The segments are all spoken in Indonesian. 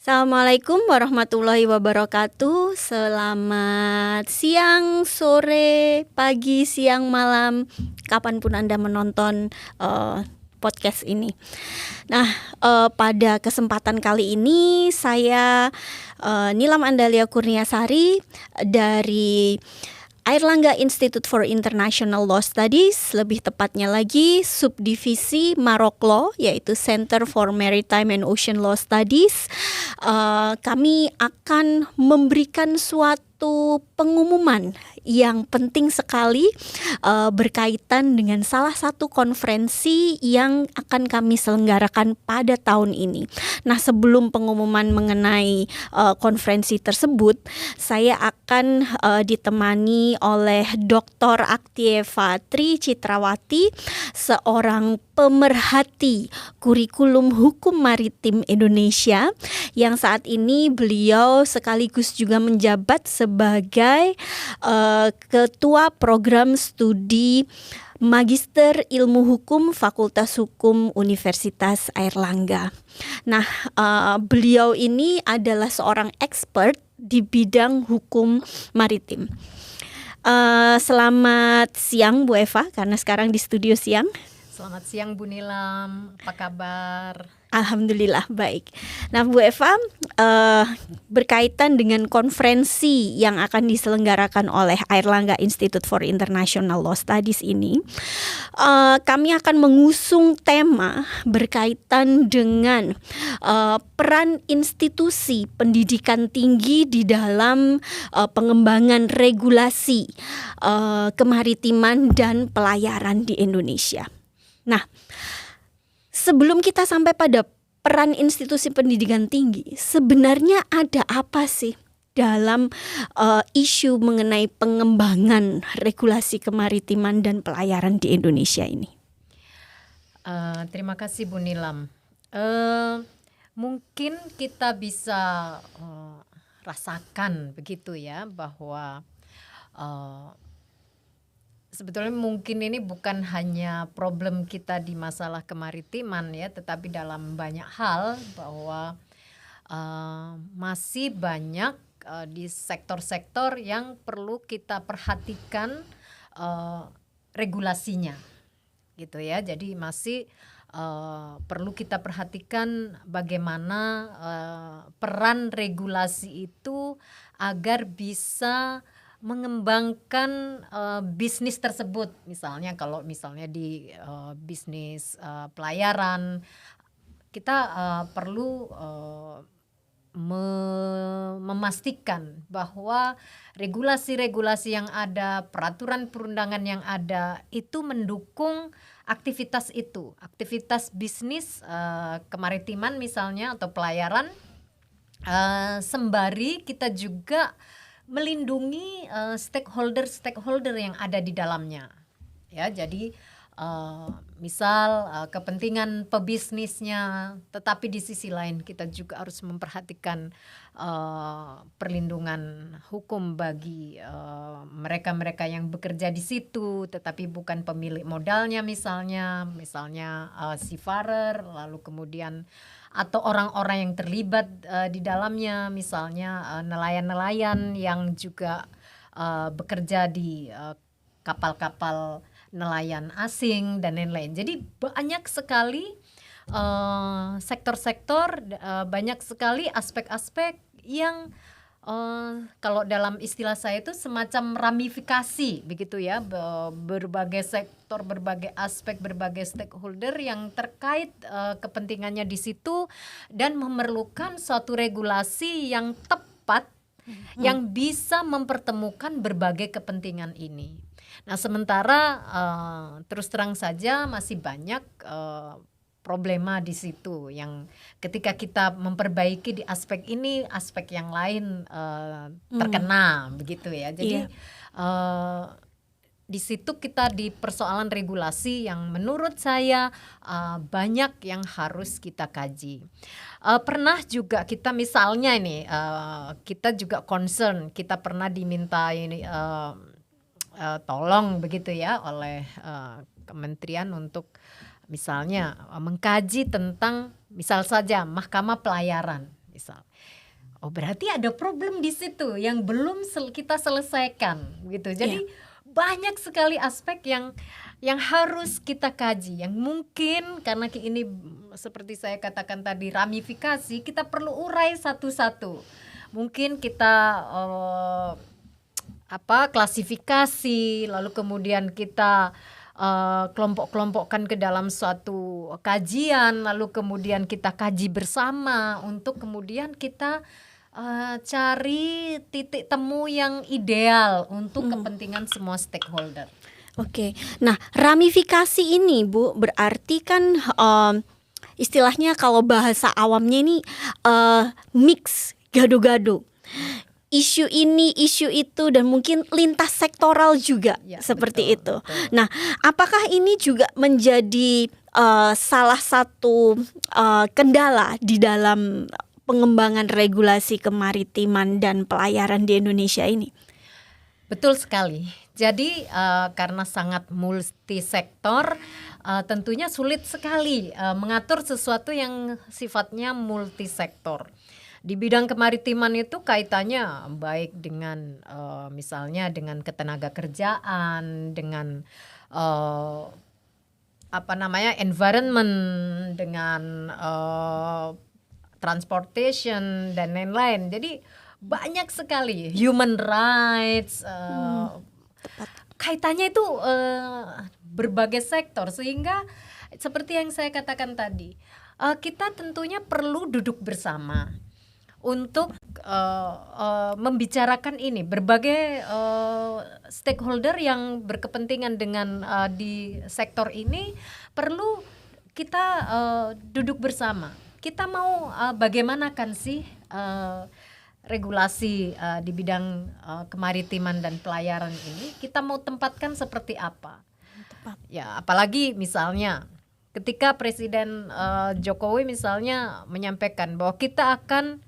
Assalamualaikum warahmatullahi wabarakatuh. Selamat siang, sore, pagi, siang, malam, kapanpun Anda menonton podcast ini. Nah, pada kesempatan kali ini saya Nilam Andalia Kurniasari dari Airlangga Institute for International Law Studies, lebih tepatnya lagi subdivisi Marok Law, yaitu Center for Maritime and Ocean Law Studies. Kami akan memberikan suatu pengumuman yang penting sekali berkaitan dengan salah satu konferensi yang akan kami selenggarakan pada tahun ini. Nah, sebelum pengumuman mengenai konferensi tersebut, saya akan ditemani oleh Dr. Aktieva Tri Citrawati, seorang pemerhati kurikulum hukum maritim Indonesia, yang saat ini beliau sekaligus juga menjabat sebagai Ketua Program Studi Magister Ilmu Hukum Fakultas Hukum Universitas Airlangga. Nah, beliau ini adalah seorang expert di bidang hukum maritim. Selamat siang Bu Eva, karena sekarang di studio siang. Selamat siang Bu Nilam, apa kabar? Alhamdulillah baik. Nah Bu Eva, berkaitan dengan konferensi yang akan diselenggarakan oleh Airlangga Institute for International Law Studies ini, kami akan mengusung tema berkaitan dengan peran institusi pendidikan tinggi di dalam pengembangan regulasi kemaritiman dan pelayaran di Indonesia. Nah, sebelum kita sampai pada peran institusi pendidikan tinggi, sebenarnya ada apa sih dalam isu mengenai pengembangan regulasi kemaritiman dan pelayaran di Indonesia ini? Terima kasih Bu Nilam. Mungkin kita bisa rasakan begitu ya, bahwa sebetulnya mungkin ini bukan hanya problem kita di masalah kemaritiman ya, tetapi dalam banyak hal bahwa masih banyak di sektor-sektor yang perlu kita perhatikan regulasinya gitu ya. Jadi masih perlu kita perhatikan bagaimana peran regulasi itu agar bisa mengembangkan bisnis tersebut. Misalnya kalau misalnya di bisnis pelayaran, kita perlu memastikan bahwa regulasi-regulasi yang ada, peraturan perundangan yang ada itu mendukung aktivitas itu, aktivitas bisnis kemaritiman misalnya atau pelayaran, sembari kita juga melindungi stakeholder yang ada di dalamnya ya. Jadi misal kepentingan pebisnisnya, tetapi di sisi lain kita juga harus memperhatikan perlindungan hukum bagi mereka-mereka yang bekerja di situ tetapi bukan pemilik modalnya, misalnya seafarer, lalu kemudian atau orang-orang yang terlibat di dalamnya, misalnya nelayan-nelayan yang juga bekerja di kapal-kapal nelayan asing dan lain-lain. Jadi banyak sekali sektor-sektor, banyak sekali aspek-aspek yang kalau dalam istilah saya itu semacam ramifikasi begitu ya, berbagai sektor, berbagai aspek, berbagai stakeholder yang terkait kepentingannya di situ dan memerlukan suatu regulasi yang tepat yang bisa mempertemukan berbagai kepentingan ini. Nah, sementara terus terang saja masih banyak problema di situ yang ketika kita memperbaiki di aspek ini, aspek yang lain terkena begitu ya. Jadi di situ kita di persoalan regulasi yang menurut saya banyak yang harus kita kaji. Pernah juga kita misalnya ini kita juga concern, kita pernah diminta ini tolong begitu ya oleh kementerian untuk misalnya mengkaji tentang misal saja mahkamah pelayaran misal. Oh, berarti ada problem di situ yang belum kita selesaikan gitu. Jadi banyak sekali aspek yang harus kita kaji, yang mungkin karena ini seperti saya katakan tadi ramifikasi, kita perlu urai satu-satu. Mungkin kita klasifikasi, lalu kemudian kita kelompok-kelompokkan ke dalam suatu kajian, lalu kemudian kita kaji bersama untuk kemudian kita cari titik temu yang ideal untuk kepentingan semua stakeholder. Oke. Nah, ramifikasi ini Bu berarti kan istilahnya kalau bahasa awamnya ini mix, gado-gado. Isu ini, isu itu, dan mungkin lintas sektoral juga seperti itu. Betul. Nah, apakah ini juga menjadi salah satu kendala di dalam pengembangan regulasi kemaritiman dan pelayaran di Indonesia ini? Betul sekali. Jadi karena sangat multisektor, tentunya sulit sekali mengatur sesuatu yang sifatnya multisektor. Di bidang kemaritiman itu kaitannya baik dengan misalnya dengan ketenaga kerjaan, dengan environment, dengan transportation dan lain-lain. Jadi banyak sekali human rights, kaitannya itu berbagai sektor, sehingga seperti yang saya katakan tadi, kita tentunya perlu duduk bersama untuk membicarakan ini. Berbagai stakeholder yang berkepentingan dengan di sektor ini perlu kita duduk bersama. Kita mau bagaimanakan sih regulasi di bidang kemaritiman dan pelayaran ini, kita mau tempatkan seperti apa? Ya, apalagi misalnya ketika Presiden Jokowi misalnya menyampaikan bahwa kita akan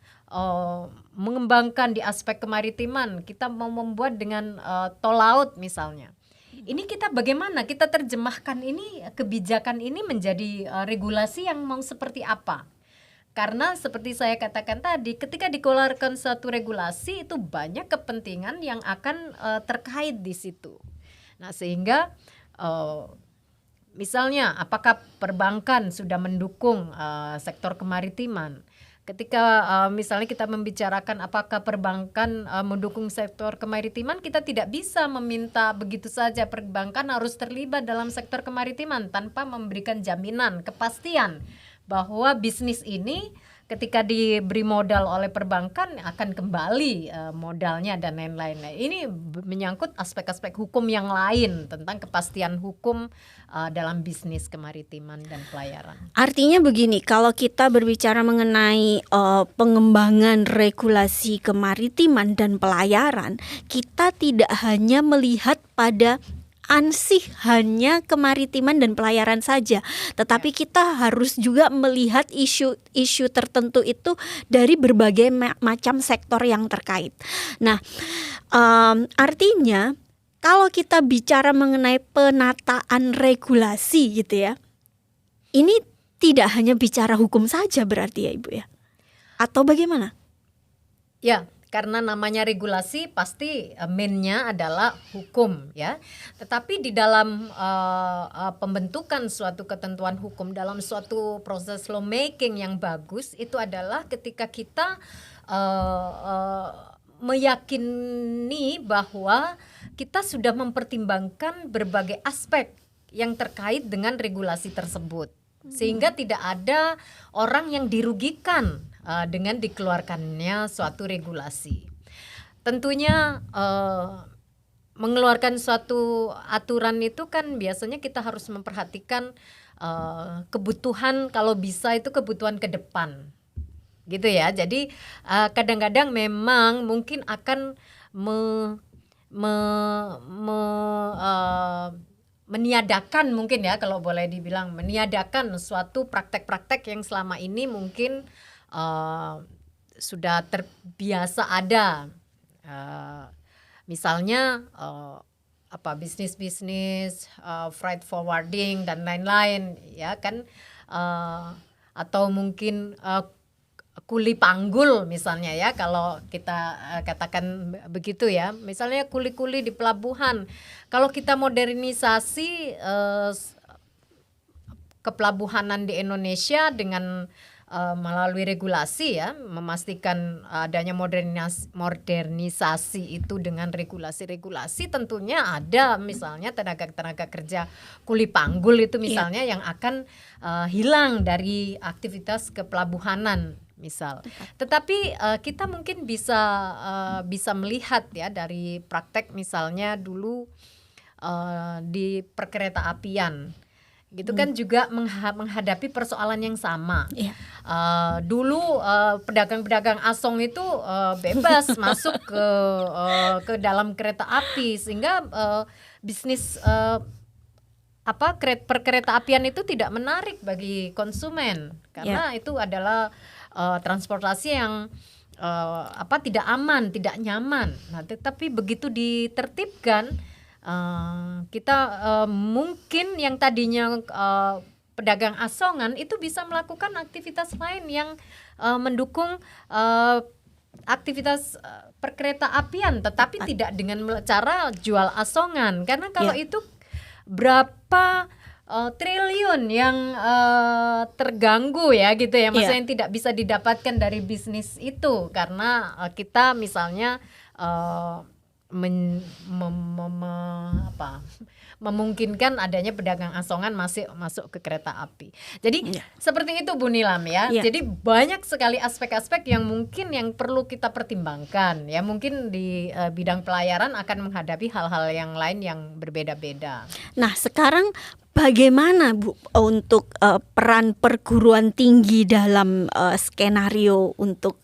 mengembangkan di aspek kemaritiman, kita mau membuat dengan tol laut misalnya. Ini kita bagaimana kita terjemahkan ini, kebijakan ini menjadi regulasi yang mau seperti apa? Karena seperti saya katakan tadi, ketika dikeluarkan suatu regulasi itu banyak kepentingan yang akan terkait di situ. Nah, sehingga misalnya apakah perbankan sudah mendukung sektor kemaritiman? Ketika misalnya kita membicarakan apakah perbankan mendukung sektor kemaritiman, kita tidak bisa meminta begitu saja perbankan harus terlibat dalam sektor kemaritiman tanpa memberikan jaminan, kepastian bahwa bisnis ini ketika diberi modal oleh perbankan akan kembali modalnya dan lain-lain. Nah, ini menyangkut aspek-aspek hukum yang lain tentang kepastian hukum dalam bisnis kemaritiman dan pelayaran. Artinya begini, kalau kita berbicara mengenai pengembangan regulasi kemaritiman dan pelayaran, kita tidak hanya melihat pada ansih hanya kemaritiman dan pelayaran saja, tetapi kita harus juga melihat isu-isu tertentu itu dari berbagai macam sektor yang terkait. Nah, artinya kalau kita bicara mengenai penataan regulasi gitu ya, ini tidak hanya bicara hukum saja berarti ya Ibu ya? Atau bagaimana? Ya, karena namanya regulasi pasti mainnya adalah hukum ya. Tetapi di dalam pembentukan suatu ketentuan hukum dalam suatu proses lawmaking yang bagus itu adalah ketika kita meyakini bahwa kita sudah mempertimbangkan berbagai aspek yang terkait dengan regulasi tersebut. Sehingga tidak ada orang yang dirugikan dengan dikeluarkannya suatu regulasi. Tentunya mengeluarkan suatu aturan itu kan biasanya kita harus memperhatikan kebutuhan, kalau bisa itu kebutuhan ke depan gitu ya. Jadi kadang-kadang memang mungkin akan meniadakan, mungkin ya kalau boleh dibilang meniadakan suatu praktek-praktek yang selama ini mungkin sudah terbiasa ada, misalnya bisnis freight forwarding dan lain-lain ya kan, atau mungkin kuli panggul misalnya ya, kalau kita katakan begitu ya, misalnya kuli-kuli di pelabuhan. Kalau kita modernisasi kepelabuhanan di Indonesia dengan melalui regulasi ya, memastikan adanya modernisasi itu dengan regulasi-regulasi, tentunya ada misalnya tenaga kerja kuli panggul itu misalnya yang akan hilang dari aktivitas kepelabuhanan misal. Tetapi kita mungkin bisa melihat ya dari praktek misalnya dulu di perkereta-apian gitu kan juga menghadapi persoalan yang sama. Dulu pedagang-pedagang asong itu bebas masuk ke dalam kereta api, sehingga bisnis perkereta-apian itu tidak menarik bagi konsumen karena itu adalah transportasi yang tidak aman, tidak nyaman. Nah, tetapi begitu ditertibkan, kita mungkin yang tadinya pedagang asongan itu bisa melakukan aktivitas lain yang mendukung aktivitas perkereta apian, tetapi tidak dengan cara jual asongan, karena kalau itu berapa triliun yang terganggu ya gitu ya, maksudnya yang tidak bisa didapatkan dari bisnis itu karena kita misalnya memungkinkan adanya pedagang asongan masuk ke kereta api. Jadi seperti itu Bu Nilam ya. Jadi banyak sekali aspek-aspek yang mungkin yang perlu kita pertimbangkan ya. Mungkin di bidang pelayaran akan menghadapi hal-hal yang lain yang berbeda-beda. Nah, sekarang bagaimana Bu untuk peran perguruan tinggi dalam skenario untuk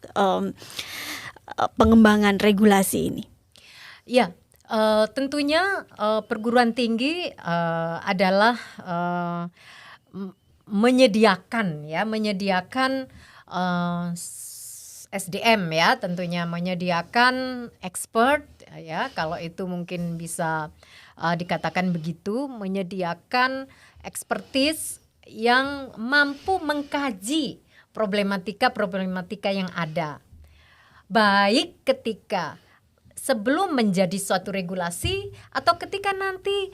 pengembangan regulasi ini? Ya, tentunya perguruan tinggi adalah menyediakan SDM ya, tentunya menyediakan expert ya, kalau itu mungkin bisa dikatakan begitu, menyediakan expertise yang mampu mengkaji problematika yang ada, baik ketika sebelum menjadi suatu regulasi atau ketika nanti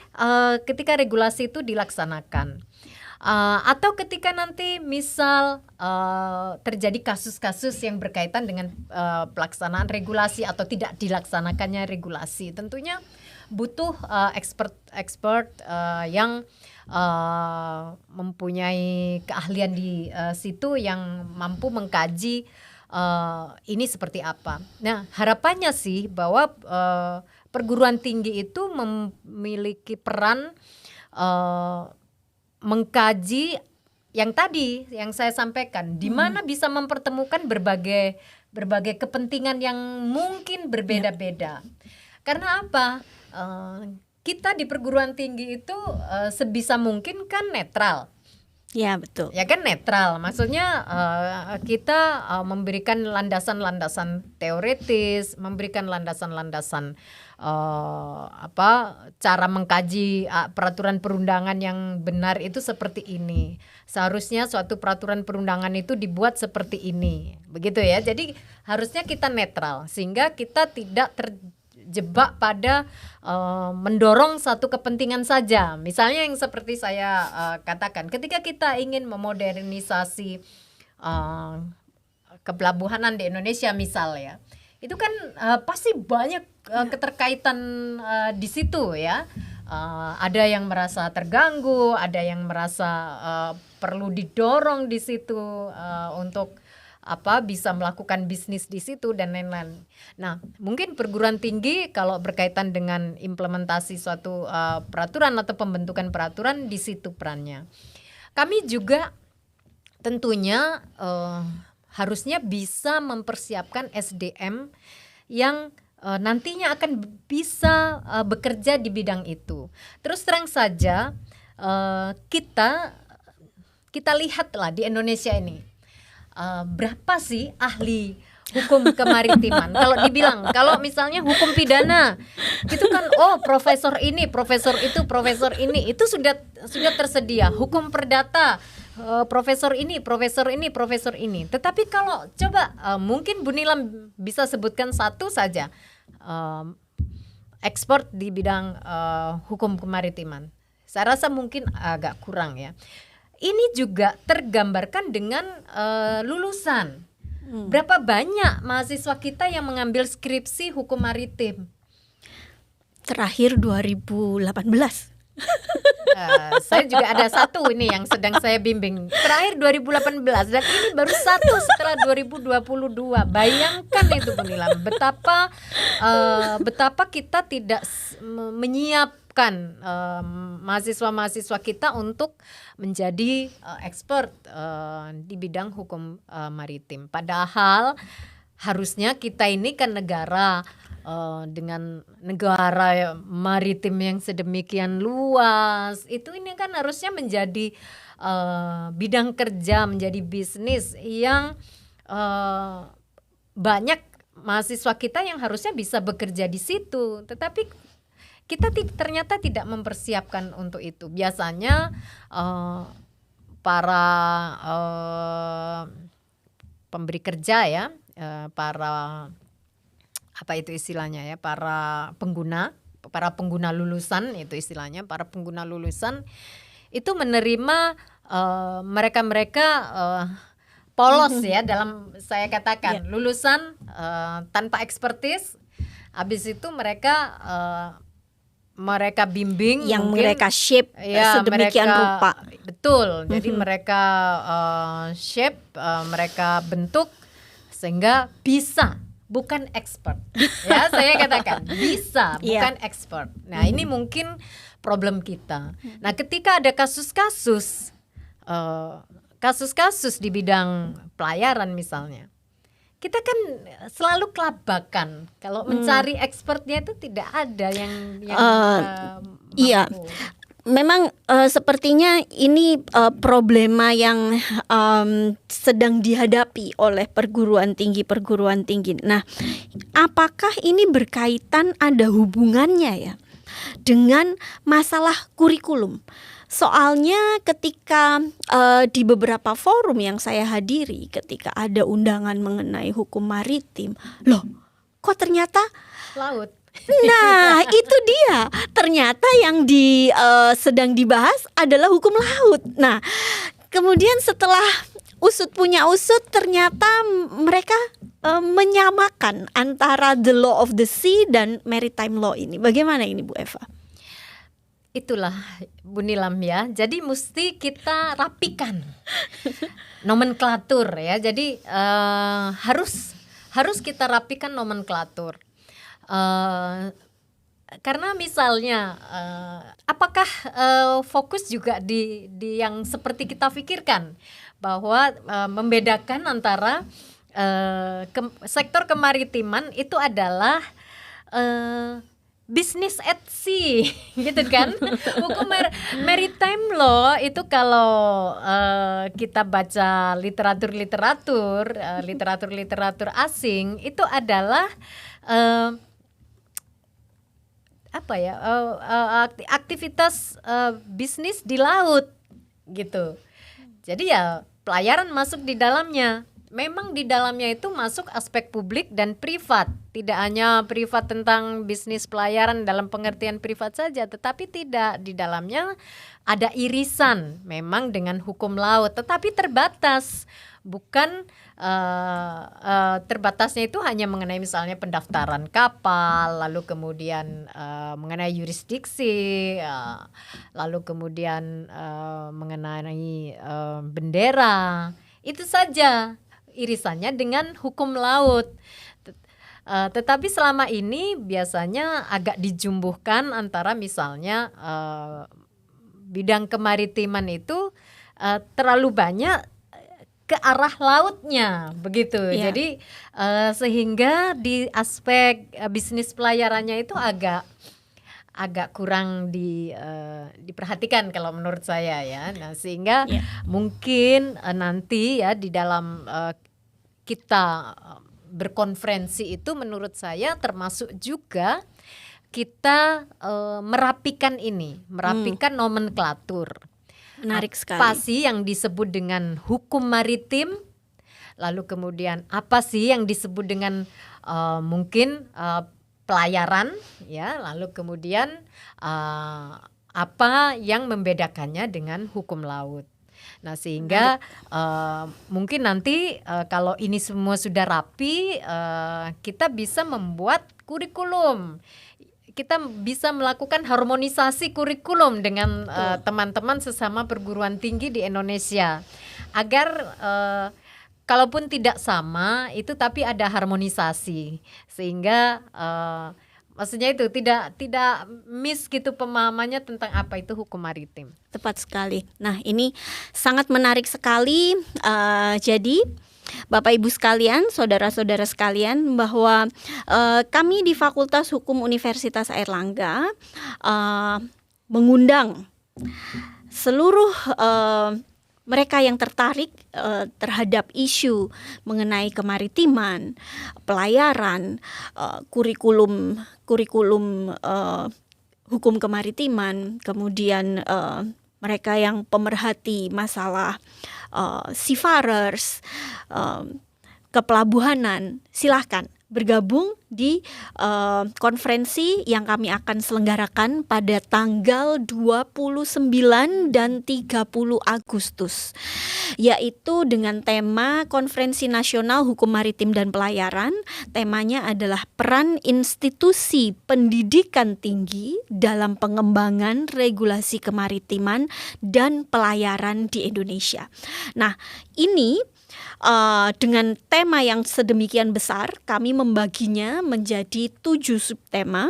ketika regulasi itu dilaksanakan, atau ketika nanti misal terjadi kasus-kasus yang berkaitan dengan pelaksanaan regulasi atau tidak dilaksanakannya regulasi. Tentunya butuh expert yang mempunyai keahlian di situ, yang mampu mengkaji ini seperti apa. Nah, harapannya sih bahwa perguruan tinggi itu memiliki peran mengkaji yang tadi yang saya sampaikan, di mana bisa mempertemukan berbagai kepentingan yang mungkin berbeda-beda. Karena apa? Kita di perguruan tinggi itu sebisa mungkin kan netral. Ya, betul. Ya kan, netral. Maksudnya kita memberikan landasan-landasan teoritis, memberikan landasan-landasan cara mengkaji peraturan perundangan yang benar itu seperti ini. Seharusnya suatu peraturan perundangan itu dibuat seperti ini. Begitu ya. Jadi harusnya kita netral sehingga kita tidak terjebak pada mendorong satu kepentingan saja. Misalnya yang seperti saya katakan, ketika kita ingin memodernisasi kepelabuhanan di Indonesia misal ya, itu kan pasti banyak keterkaitan di situ ya. Ada yang merasa terganggu, ada yang merasa perlu didorong di situ untuk bisa melakukan bisnis di situ dan lain-lain. Nah, mungkin perguruan tinggi kalau berkaitan dengan implementasi suatu peraturan atau pembentukan peraturan, di situ perannya. Kami juga tentunya harusnya bisa mempersiapkan SDM yang nantinya akan bisa bekerja di bidang itu. Terus terang saja kita lihatlah di Indonesia ini, berapa sih ahli hukum kemaritiman. Kalau dibilang, kalau misalnya hukum pidana, itu kan profesor ini, profesor itu, profesor ini, itu sudah tersedia. Hukum perdata, profesor ini, profesor ini, profesor ini. Tetapi kalau coba mungkin Bu Nilam bisa sebutkan satu saja ekspor di bidang hukum kemaritiman. Saya rasa mungkin agak kurang ya. Ini juga tergambarkan dengan lulusan. Berapa banyak mahasiswa kita yang mengambil skripsi hukum maritim? Terakhir 2018. Saya juga ada satu ini yang sedang saya bimbing. Terakhir 2018 dan ini baru satu setelah 2022. Bayangkan itu Bu Nilam, betapa kita tidak menyiapkan mahasiswa-mahasiswa kita untuk menjadi expert di bidang hukum maritim. Padahal harusnya kita ini kan negara dengan negara maritim yang sedemikian luas, itu ini kan harusnya menjadi bidang kerja, menjadi bisnis yang banyak mahasiswa kita yang harusnya bisa bekerja di situ. Tetapi kita ternyata tidak mempersiapkan untuk itu. Biasanya para pemberi kerja ya, para apa itu istilahnya ya, para pengguna lulusan itu istilahnya, para pengguna lulusan itu menerima mereka polos ya, dalam saya katakan lulusan tanpa ekspertis. Habis itu mereka bimbing yang mungkin, mereka shape sedemikian rupa. Betul. Jadi mereka shape, mereka bentuk sehingga bisa, bukan expert. Ya, saya katakan bisa, bukan expert. Nah, ini mungkin problem kita. Nah, ketika ada kasus-kasus di bidang pelayaran misalnya, kita kan selalu kelabakan. Kalau mencari expertnya itu tidak ada yang iya. mampu. Memang sepertinya ini problema yang sedang dihadapi oleh perguruan tinggi. Nah, apakah ini berkaitan, ada hubungannya ya dengan masalah kurikulum? Soalnya ketika di beberapa forum yang saya hadiri, ketika ada undangan mengenai hukum maritim, loh kok ternyata Laut. Nah, itu dia. Ternyata yang sedang dibahas adalah hukum laut. Nah, kemudian setelah usut punya usut, ternyata mereka menyamakan antara the law of the sea dan maritime law ini. Bagaimana ini Bu Eva? Itulah Bu Nilam ya. Jadi mesti kita rapikan nomenklatur ya. Jadi harus kita rapikan nomenklatur. Karena misalnya apakah fokus juga di yang seperti kita pikirkan, bahwa membedakan antara sektor kemaritiman itu adalah business at sea gitu kan. Hukum maritime law itu kalau kita baca literatur asing, itu adalah aktivitas bisnis di laut gitu. Jadi ya pelayaran masuk di dalamnya. Memang di dalamnya itu masuk aspek publik dan privat. Tidak hanya privat tentang bisnis pelayaran dalam pengertian privat saja, tetapi tidak, di dalamnya ada irisan memang dengan hukum laut, tetapi terbatas. Bukan terbatasnya itu hanya mengenai misalnya pendaftaran kapal, lalu kemudian mengenai yurisdiksi, lalu kemudian mengenai bendera. Itu saja irisannya dengan hukum laut. Tetapi selama ini biasanya agak dijumbuhkan antara misalnya bidang kemaritiman itu terlalu banyak ke arah lautnya begitu. Ya. Jadi sehingga di aspek bisnis pelayarannya itu agak kurang diperhatikan kalau menurut saya ya. Nah, sehingga mungkin nanti ya di dalam kita berkonferensi itu menurut saya termasuk juga kita merapikan nomenklatur. Menarik sekali. Apa sih yang disebut dengan hukum maritim? Lalu kemudian apa sih yang disebut dengan mungkin pelayaran, ya? Lalu kemudian apa yang membedakannya dengan hukum laut? Nah, sehingga mungkin nanti kalau ini semua sudah rapi, kita bisa membuat kurikulum. Kita bisa melakukan harmonisasi kurikulum dengan teman-teman sesama perguruan tinggi di Indonesia, agar kalaupun tidak sama itu tapi ada harmonisasi, sehingga maksudnya itu tidak miss gitu pemahamannya tentang apa itu hukum maritim. Tepat sekali. Nah, ini sangat menarik sekali. Jadi Bapak Ibu sekalian, saudara-saudara sekalian, bahwa kami di Fakultas Hukum Universitas Airlangga mengundang seluruh mereka yang tertarik terhadap isu mengenai kemaritiman, pelayaran, kurikulum hukum kemaritiman, kemudian mereka yang pemerhati masalah seafarers, kepelabuhanan, silahkan bergabung di konferensi yang kami akan selenggarakan pada tanggal 29 dan 30 Agustus, yaitu dengan tema Konferensi Nasional Hukum Maritim dan Pelayaran. Temanya adalah peran institusi pendidikan tinggi dalam pengembangan regulasi kemaritiman dan pelayaran di Indonesia. Nah, ini dengan tema yang sedemikian besar, kami membaginya menjadi 7 subtema.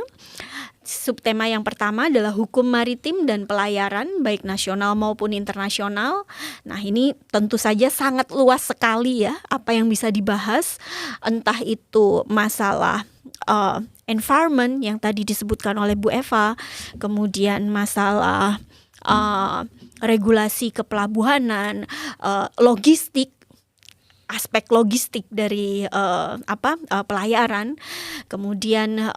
Subtema yang pertama adalah hukum maritim dan pelayaran, baik nasional maupun internasional. Nah, ini tentu saja sangat luas sekali ya, apa yang bisa dibahas. Entah itu masalah environment yang tadi disebutkan oleh Bu Eva, kemudian masalah regulasi kepelabuhanan, logistik, aspek logistik dari pelayaran, kemudian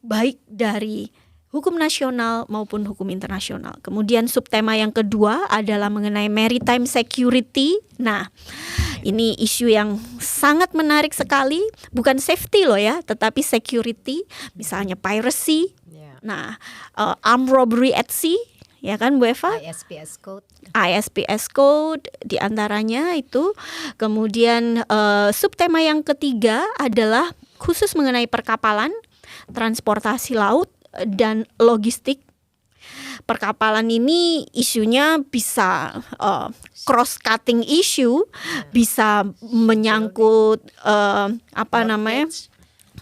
baik dari hukum nasional maupun hukum internasional. Kemudian subtema yang kedua adalah mengenai maritime security. Nah, ini isu yang sangat menarik sekali, bukan safety loh ya, tetapi security, misalnya piracy, nah armed robbery at sea, ya kan Bu Eva? ISPS Code diantaranya itu. Kemudian subtema yang ketiga adalah khusus mengenai perkapalan, transportasi laut, dan logistik. Perkapalan ini isunya bisa cross-cutting issue, bisa menyangkut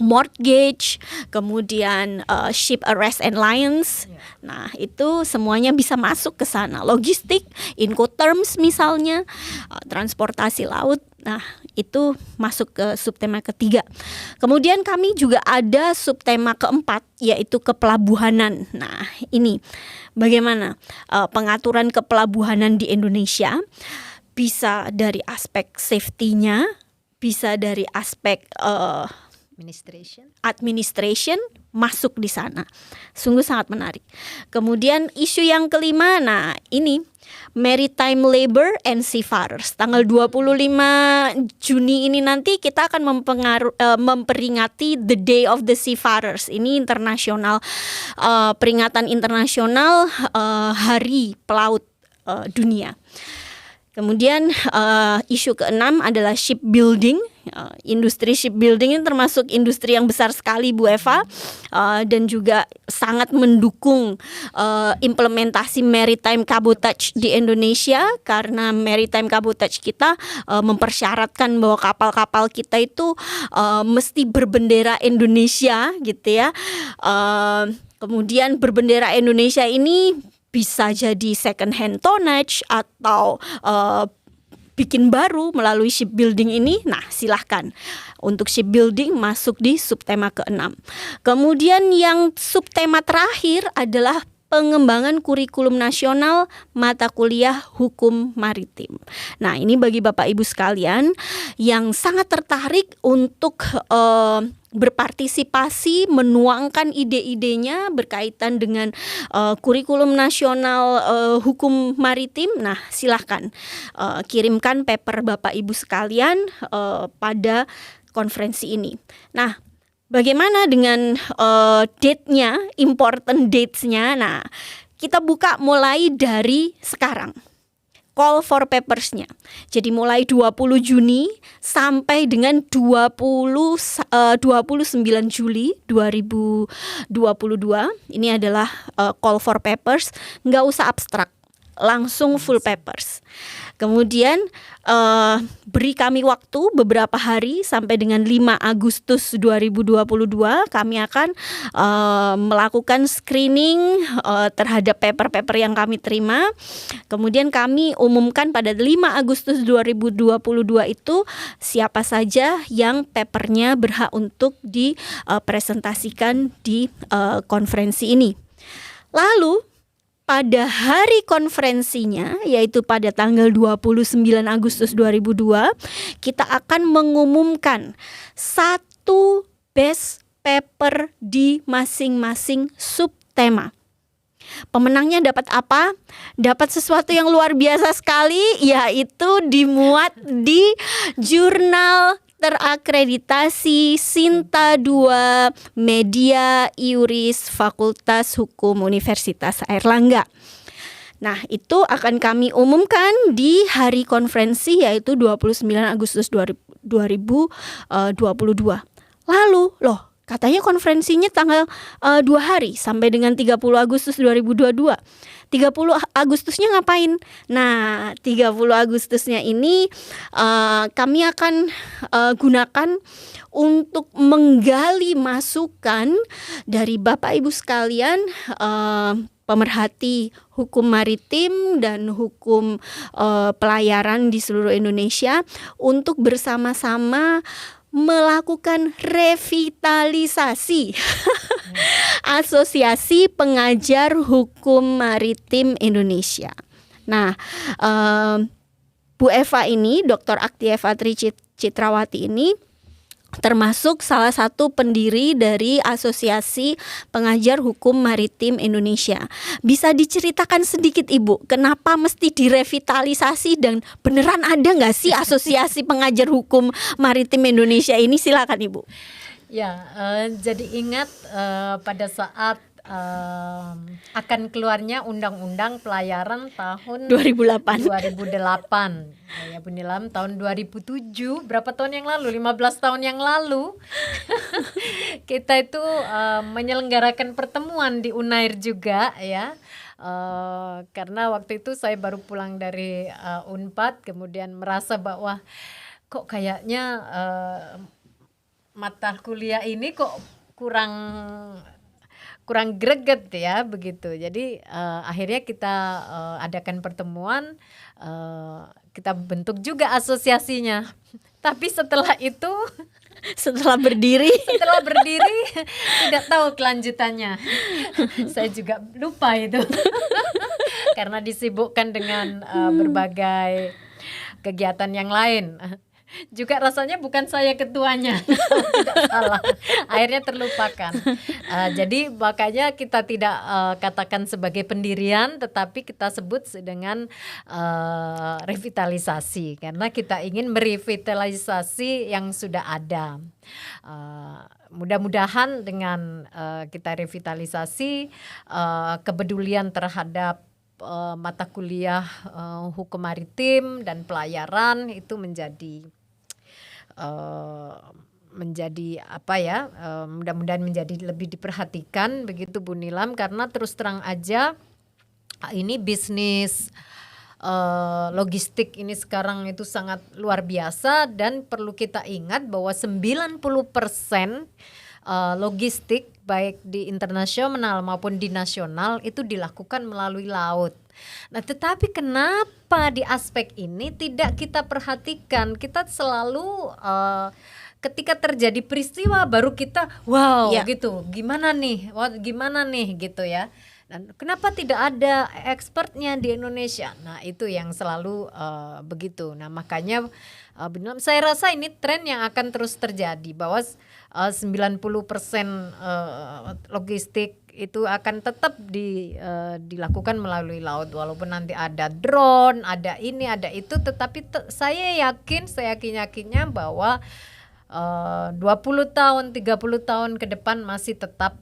mortgage, kemudian ship arrest and liens. Nah, itu semuanya bisa masuk ke sana. Logistik, Incoterms misalnya, transportasi laut. Nah, itu masuk ke subtema ketiga. Kemudian kami juga ada subtema keempat, yaitu kepelabuhanan. Nah, ini bagaimana pengaturan kepelabuhanan di Indonesia, bisa dari aspek safety-nya, bisa dari aspek administration masuk di sana. Sungguh sangat menarik. Kemudian isu yang kelima, nah ini maritime labor and seafarers. Tanggal 25 Juni ini nanti kita akan memperingati the Day of the Seafarers. Ini internasional, peringatan internasional Hari Pelaut dunia. Kemudian isu keenam adalah shipbuilding. Industri shipbuilding ini termasuk industri yang besar sekali Bu Eva, dan juga sangat mendukung implementasi maritime cabotage di Indonesia, karena maritime cabotage kita mempersyaratkan bahwa kapal-kapal kita itu mesti berbendera Indonesia gitu ya. Kemudian berbendera Indonesia ini bisa jadi second hand tonnage atau bikin baru melalui shipbuilding ini. Nah, silahkan untuk shipbuilding masuk di subtema ke-6. Kemudian yang subtema terakhir adalah pengembangan kurikulum nasional mata kuliah hukum maritim. Nah, ini bagi Bapak Ibu sekalian yang sangat tertarik untuk berpartisipasi, menuangkan ide-idenya berkaitan dengan kurikulum nasional hukum maritim. Nah, silahkan kirimkan paper Bapak Ibu sekalian pada konferensi ini. Nah, bagaimana dengan date-nya, important dates-nya? Nah, kita buka mulai dari sekarang. Call for papers-nya. Jadi mulai 20 Juni sampai dengan 29 Juli 2022. Ini adalah call for papers, nggak usah abstrak, langsung full papers. Kemudian beri kami waktu beberapa hari sampai dengan 5 Agustus 2022 kami akan melakukan screening terhadap paper-paper yang kami terima. Kemudian kami umumkan pada 5 Agustus 2022 itu siapa saja yang papernya berhak untuk dipresentasikan di konferensi ini. Lalu pada hari konferensinya, yaitu pada tanggal 29 Agustus 2002, kita akan mengumumkan 1 best paper di masing-masing subtema. Pemenangnya dapat apa? Dapat sesuatu yang luar biasa sekali, yaitu dimuat di jurnal terakreditasi Sinta 2 Media Iuris Fakultas Hukum Universitas Airlangga. Nah, itu akan kami umumkan di hari konferensi, yaitu 29 Agustus 2022. Lalu, katanya konferensinya tanggal 2 hari sampai dengan 30 Agustus 2022. 30 Agustusnya ngapain? Nah, 30 Agustusnya ini kami akan gunakan untuk menggali masukan dari Bapak Ibu sekalian, pemerhati hukum maritim dan hukum pelayaran di seluruh Indonesia, untuk bersama-sama melakukan revitalisasi Asosiasi Pengajar Hukum Maritim Indonesia. Nah, Bu Eva ini, Dr. Akti Eva Tri Citrawati ini termasuk salah satu pendiri dari Asosiasi Pengajar Hukum Maritim Indonesia. Bisa diceritakan sedikit Ibu, kenapa mesti direvitalisasi dan beneran ada nggak sih Asosiasi Pengajar Hukum Maritim Indonesia ini? Silakan Ibu. Ya, jadi ingat pada saat akan keluarnya Undang-Undang Pelayaran tahun 2008. Ya, Bunilam tahun 2007, berapa tahun yang lalu? 15 tahun yang lalu. Kita itu menyelenggarakan pertemuan di Unair juga ya. Karena waktu itu saya baru pulang dari Unpad, kemudian merasa bahwa kok kayaknya mata kuliah ini kok kurang greget ya begitu. Jadi akhirnya kita adakan pertemuan, kita bentuk juga asosiasinya. Tapi setelah itu setelah berdiri tidak tahu kelanjutannya. Saya juga lupa itu. Karena disibukkan dengan berbagai kegiatan yang lain. Juga rasanya bukan saya ketuanya. Tidak salah. Akhirnya terlupakan. Jadi makanya kita tidak katakan sebagai pendirian, tetapi kita sebut dengan revitalisasi, karena kita ingin merevitalisasi yang sudah ada. Mudah-mudahan dengan kita revitalisasi, kepedulian terhadap mata kuliah hukum maritim dan pelayaran itu menjadi apa ya, mudah-mudahan menjadi lebih diperhatikan begitu Bu Nilam, karena terus terang aja ini bisnis logistik ini sekarang itu sangat luar biasa, dan perlu kita ingat bahwa 90% logistik baik di internasional maupun di nasional itu dilakukan melalui laut. Nah, tetapi kenapa di aspek ini tidak kita perhatikan? Kita selalu ketika terjadi peristiwa baru kita wow gitu, gimana nih gitu ya. Dan kenapa tidak ada expertnya di Indonesia? Nah, itu yang selalu begitu. Nah, makanya saya rasa ini tren yang akan terus terjadi bahwa 90% logistik itu akan tetap dilakukan melalui laut, walaupun nanti ada drone, ada ini, ada itu, tetapi saya yakinnya bahwa 20 tahun, 30 tahun ke depan masih tetap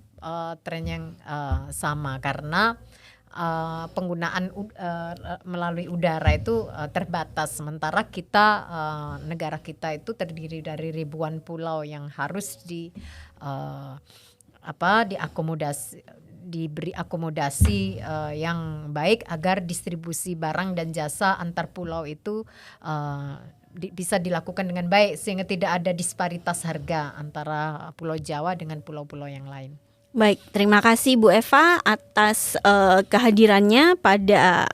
tren yang sama, karena penggunaan melalui udara itu terbatas, sementara kita negara kita itu terdiri dari ribuan pulau yang harus diberi akomodasi yang baik agar distribusi barang dan jasa antar pulau itu bisa dilakukan dengan baik, sehingga tidak ada disparitas harga antara Pulau Jawa dengan pulau-pulau yang lain. Baik, terima kasih Bu Eva atas kehadirannya pada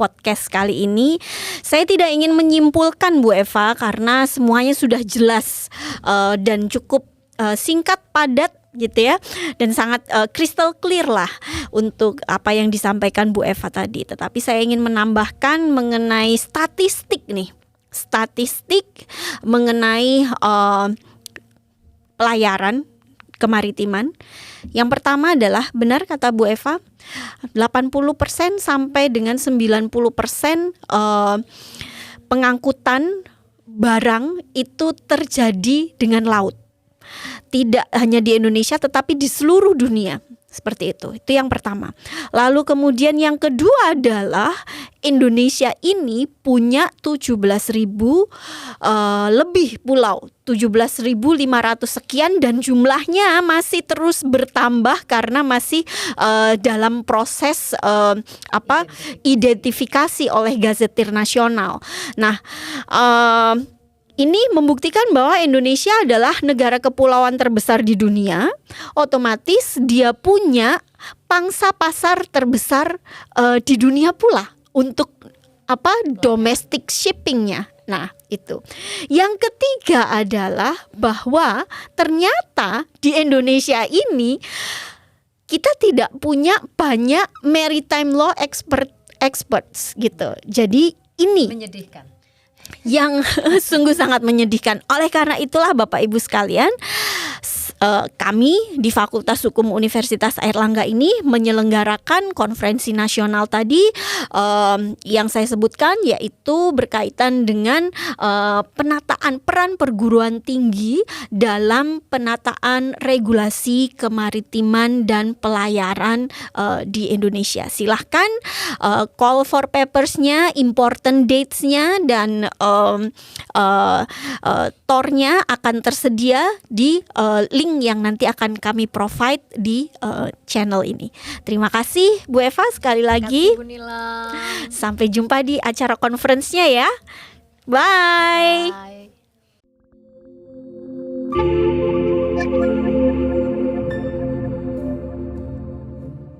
podcast kali ini. Saya tidak ingin menyimpulkan Bu Eva karena semuanya sudah jelas dan cukup singkat, padat gitu ya, dan sangat crystal clear lah untuk apa yang disampaikan Bu Eva tadi. Tetapi saya ingin menambahkan mengenai statistik mengenai pelayaran kemaritiman. Yang pertama adalah benar kata Bu Eva, 80% sampai dengan 90% pengangkutan barang itu terjadi dengan laut. Tidak hanya di Indonesia tetapi di seluruh dunia. Seperti itu yang pertama. Lalu kemudian yang kedua adalah Indonesia ini punya 17.000 lebih pulau, 17.500 sekian, dan jumlahnya masih terus bertambah karena masih dalam proses identifikasi oleh Gazettir Nasional. Nah, ini membuktikan bahwa Indonesia adalah negara kepulauan terbesar di dunia. Otomatis dia punya pangsa pasar terbesar di dunia pula untuk domestic shippingnya. Nah, itu. Yang ketiga adalah bahwa ternyata di Indonesia ini kita tidak punya banyak maritime law experts gitu. Jadi ini Menyedihkan. yang sungguh sangat menyedihkan. Oleh karena itulah Bapak Ibu sekalian, kami di Fakultas Hukum Universitas Airlangga ini menyelenggarakan konferensi nasional tadi yang saya sebutkan, yaitu berkaitan dengan penataan peran perguruan tinggi dalam penataan regulasi kemaritiman dan pelayaran di Indonesia. Silahkan call for papers-nya, important dates-nya, dan tornya akan tersedia di link yang nanti akan kami provide di channel ini. Terima kasih Bu Eva sekali lagi. Terima kasih Bu Nila. Sampai jumpa di acara conference-nya ya. Bye. Bye.